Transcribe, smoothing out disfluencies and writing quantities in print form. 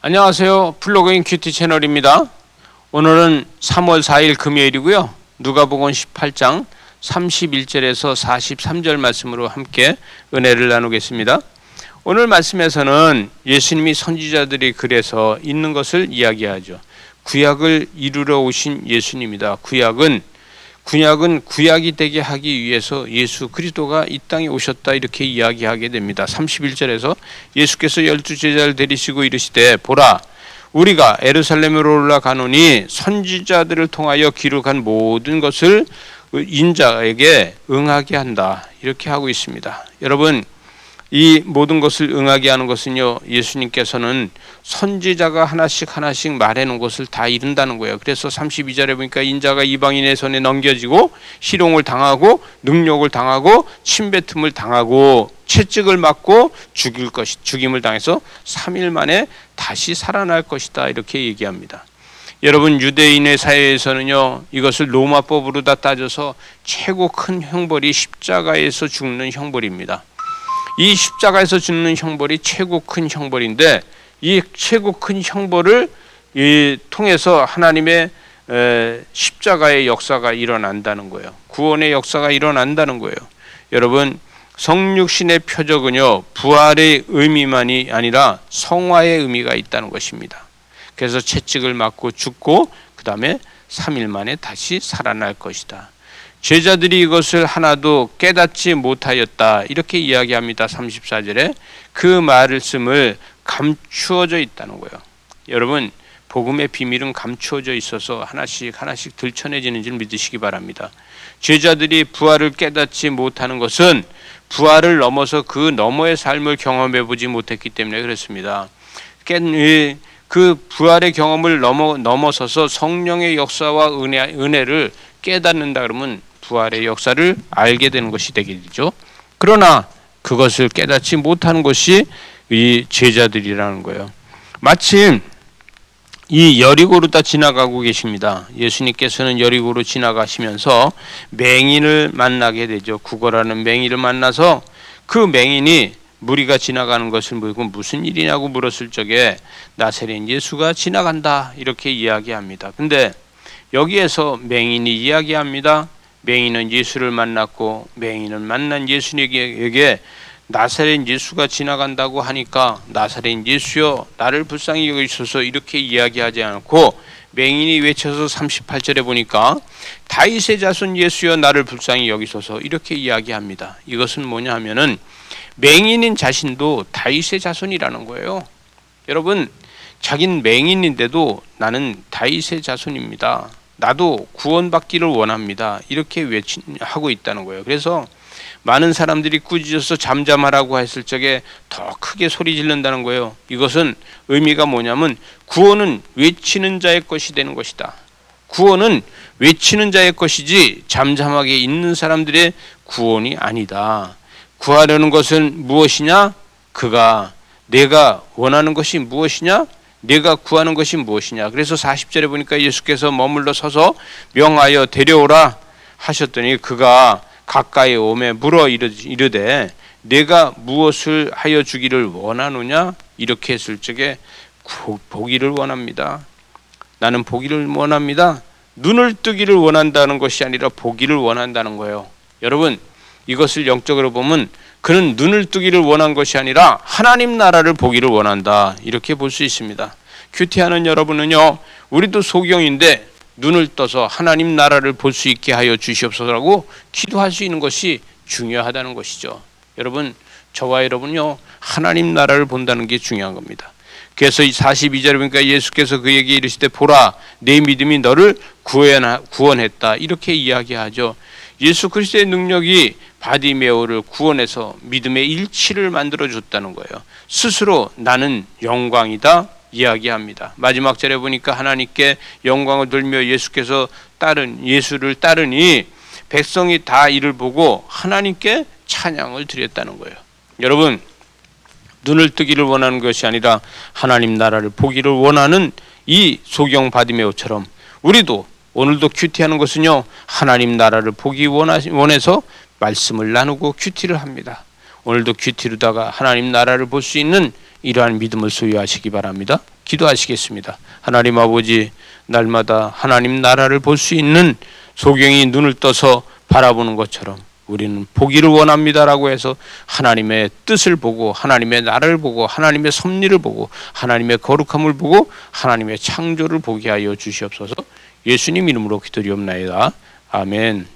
안녕하세요. 플로그인 큐티 채널입니다. 오늘은 3월 4일 금요일이고요. 누가복음 18장 31절에서 43절 말씀으로 함께 은혜를 나누겠습니다. 오늘 말씀에서는 예수님이 선지자들이 글에서 있는 것을 이야기하죠. 구약을 이루러 오신 예수님이다. 구약은 구약이 되게 하기 위해서 예수 그리스도가 이 땅에 오셨다 이렇게 이야기하게 됩니다. 31절에서 예수께서 12제자를 데리시고 이르시되 보라 우리가 예루살렘으로 올라가노니 선지자들을 통하여 기록한 모든 것을 인자에게 응하게 한다 이렇게 하고 있습니다. 여러분 이 모든 것을 응하게 하는 것은요, 예수님께서는 선지자가 하나씩 말해 놓은 것을 다 이룬다는 거예요. 그래서 32절에 보니까 인자가 이방인의 손에 넘겨지고 희롱을 당하고 능욕을 당하고 침뱉음을 당하고 채찍을 맞고 죽임을 당해서 3일 만에 다시 살아날 것이다 이렇게 얘기합니다. 여러분 유대인의 사회에서는요, 이것을 로마법으로 다 따져서 최고 큰 형벌이 십자가에서 죽는 형벌입니다. 이 십자가에서 죽는 형벌이 최고 큰 형벌인데 이 최고 큰 형벌을 통해서 하나님의 십자가의 역사가 일어난다는 거예요. 구원의 역사가 일어난다는 거예요. 여러분 성육신의 표적은요 부활의 의미만이 아니라 성화의 의미가 있다는 것입니다. 그래서 채찍을 맞고 죽고 그 다음에 3일 만에 다시 살아날 것이다. 제자들이 이것을 하나도 깨닫지 못하였다 이렇게 이야기합니다. 34절에 그 말씀을 감추어져 있다는 거예요. 여러분 복음의 비밀은 감추어져 있어서 하나씩 들춰내지는 줄 믿으시기 바랍니다. 제자들이 부활을 깨닫지 못하는 것은 부활을 넘어서 그 너머의 삶을 경험해 보지 못했기 때문에 그렇습니다. 그 부활의 경험을 넘어서서 성령의 역사와 은혜를 깨닫는다 그러면 부활의 역사를 알게 되는 것이 되겠죠. 그러나 그것을 깨닫지 못하는 것이 이 제자들이라는 거예요. 마침 이 여리고로 다 지나가고 계십니다. 예수님께서는 여리고로 지나가시면서 맹인을 만나게 되죠. 구걸하는 맹인을 만나서 그 맹인이 무리가 지나가는 것을 보고 무슨 일이냐고 물었을 적에 나사렛 예수가 지나간다 이렇게 이야기합니다. 근데 여기에서 맹인이 이야기합니다. 맹인은 예수를 만났고 맹인은 만난 예수님에게 나사렛 예수가 지나간다고 하니까 나사렛 예수여 나를 불쌍히 여기소서 이렇게 이야기하지 않고 맹인이 외쳐서 38절에 보니까 다윗의 자손 예수여 나를 불쌍히 여기소서 이렇게 이야기합니다. 이것은 뭐냐 하면은 맹인인 자신도 다윗의 자손이라는 거예요. 여러분 자긴 맹인인데도 나는 다윗의 자손입니다. 나도 구원받기를 원합니다. 이렇게 하고 있다는 거예요. 그래서 많은 사람들이 꾸짖어서 잠잠하라고 했을 적에 더 크게 소리 지른다는 거예요. 이것은 의미가 뭐냐면 구원은 외치는 자의 것이 되는 것이다. 구원은 외치는 자의 것이지 잠잠하게 있는 사람들의 구원이 아니다. 구하려는 것은 무엇이냐? 내가 원하는 것이 무엇이냐? 내가 구하는 것이 무엇이냐? 그래서 40절에 보니까 예수께서 머물러 서서 명하여 데려오라 하셨더니 그가 가까이 오매 물어 이르되 내가 무엇을 하여 주기를 원하느냐? 이렇게 했을 적에 보기를 원합니다. 나는 보기를 원합니다. 눈을 뜨기를 원한다는 것이 아니라 보기를 원한다는 거예요. 여러분 이것을 영적으로 보면 그는 눈을 뜨기를 원한 것이 아니라 하나님 나라를 보기를 원한다 이렇게 볼 수 있습니다. 큐티하는 여러분은요 우리도 소경인데 눈을 떠서 하나님 나라를 볼 수 있게 하여 주시옵소서라고 기도할 수 있는 것이 중요하다는 것이죠. 여러분 저와 여러분요 하나님 나라를 본다는 게 중요한 겁니다. 그래서 42절에 보니까 예수께서 그에게 이르시되 보라 내 믿음이 너를 구원했다 이렇게 이야기하죠. 예수 그리스도의 능력이 바디메오를 구원해서 믿음의 일치를 만들어 줬다는 거예요. 스스로 나는 영광이다 이야기합니다. 마지막 절에 보니까 하나님께 영광을 돌며 예수를 따르니 백성이 다 이를 보고 하나님께 찬양을 드렸다는 거예요. 여러분 눈을 뜨기를 원하는 것이 아니라 하나님 나라를 보기를 원하는 이 소경 바디메오처럼 우리도 오늘도 큐티하는 것은요 하나님 나라를 보기 원해서 말씀을 나누고 큐티를 합니다. 오늘도 큐티로다가 하나님 나라를 볼 수 있는 이러한 믿음을 소유하시기 바랍니다. 기도하시겠습니다. 하나님 아버지, 날마다 하나님 나라를 볼 수 있는 소경이 눈을 떠서 바라보는 것처럼 우리는 보기를 원합니다라고 해서 하나님의 뜻을 보고 하나님의 나라를 보고 하나님의 섭리를 보고 하나님의 거룩함을 보고 하나님의 창조를 보게 하여 주시옵소서. 예수님 이름으로 기도리옵나이다. 아멘.